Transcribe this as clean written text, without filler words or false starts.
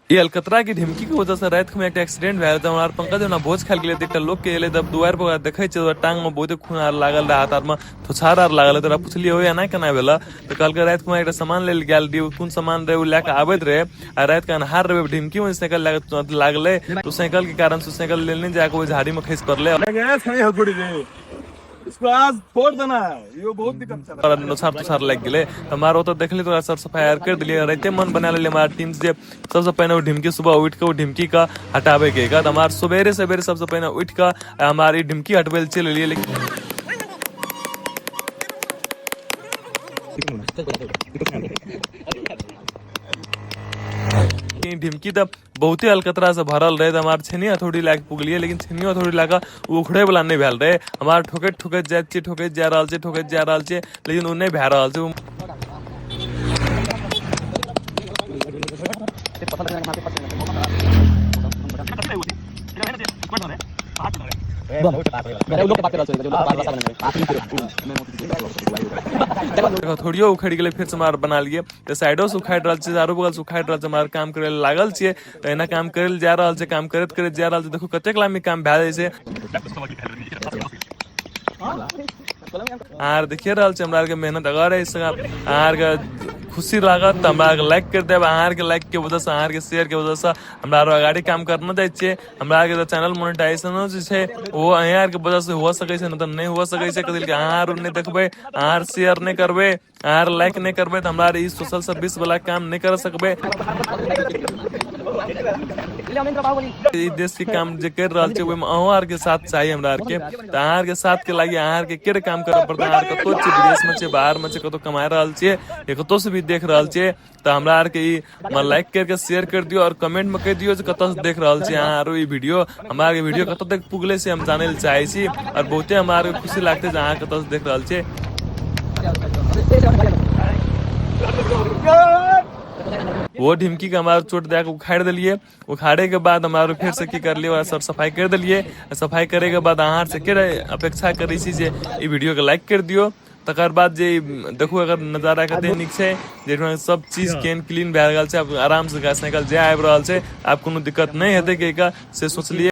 ये अलकतरा की ढिमकी की वजह से रात में एक एक्सीडेंट भेल था। हमार पंकज ना भोज खाल गेले एकटा लोग के एले तब दुआर पर देखे छ टांग में बहुत खून आर लागल रहा, हाथ में थुछार आर लागल। तोरा पूछलिए हो या ना केना भेला तो कल के रात में एक सामान ले गेल दी, कौन सामान रहे लेके आबैत रहे आ रात के अनहार रहे ढिमकी में साइकिल लागले तो साइकिल के कारण से साइकिल लेने जाके वो झाड़ी में खस पड़ले। इसको आज फोड़ देना है, ये बहुत दिक्कत चल रहा है। नुसार तुसार लग गए हमारा तो देख ली तो सर सफाई कर दिलिए। रहते मन बना ले हमारा टीम से सबसे पहले वो ढिमकी सुबह उठ के वो ढिमकी का हटावे के तो हमारे सवेरे सवेरे सबसे पहले उठ का हमारी ढिमकी हटवे चल लिए। लेकिन ढिमकी तो बहुत ही अलकतरा से भरल रहे, हमारे छेनी हथौड़ी लाग पुगलिए लेकिन छेनी हथौड़ी लागा उखड़े वाला नहीं भेल रहे। हमारे ठोकैत ठोकैत जाए छे, ठोकैत जा रहा छे, ठोकैत जा रहा छे, लेकिन उ नहीं भे रहा छे। थोड़ियो उखड़ गेले फिर से मार बना लिए तो साइडो से उखाड़ रहल छे, चारो बगल से उखाड़ रहल छे। हमार काम करे लागल छे तो एना काम करे जा रहल छे, काम करत करत जा रहल छे। देखो कतेक लामी काम भए जाय छे आर देखिए रहल छे। हमरा के मेहनत अगर है इसका आर के खुशी लागत हमरा के लाइक कर देब। आहार के लाइक के वजह से, आहार के शेयर के वजह से हमरा आगाड़ी काम करना जाय छे। हमरा के चैनल मोनेटाइजेशन जे छे वो आहार के वजह से हो सके छे, न त नहीं हो सके छे। कदिल के आहार नहीं देखबे, आहार शेयर नहीं करबे, आहार लाइक नहीं करबे तो हमरा ई सोशल सर्विस वाला काम नहीं कर सकबे। ई देश के काम जे कर रहल छे ओय में आहार के साथ चाहिए हमरा के। त आहार के साथ के लागि आहार के केर काम करे पड़ता। आहार कतो छे, विदेश में छे, बाहर में छे, कतो कमा रहल छे, ये कतो से भी देख रहल छे तो हमरा आर के ई लाइक करके शेयर कर दियो और कमेंट में कह दियो जे कतो से देख रहल छे आरो ई वीडियो। हमरा के वीडियो कतो तक पुगले से हम जाने ले चाहे छी और बहुते हमरा के खुशी लागते जे अहाँ कतो से देख रहल छे। वो ढिमकी का हमारा चोट दे के उखाड़ दिलिए। उखाड़े के बाद हमारे फिर से की कर लिए सर सफाई कर दिलिए। सफाई करे के बाद अहाँ से के अपेक्षा करी छी जे ई वीडियो के लाइक कर दियो। तकर बाद जे देखो अगर नजारा कते नीक छे, जेठमा सब चीज केन क्लीन भए गेल छे, आराम से साइकिल जे आबि रहल छे, आप कोनो दिक्कत नहीं हेते के से सोचलिए।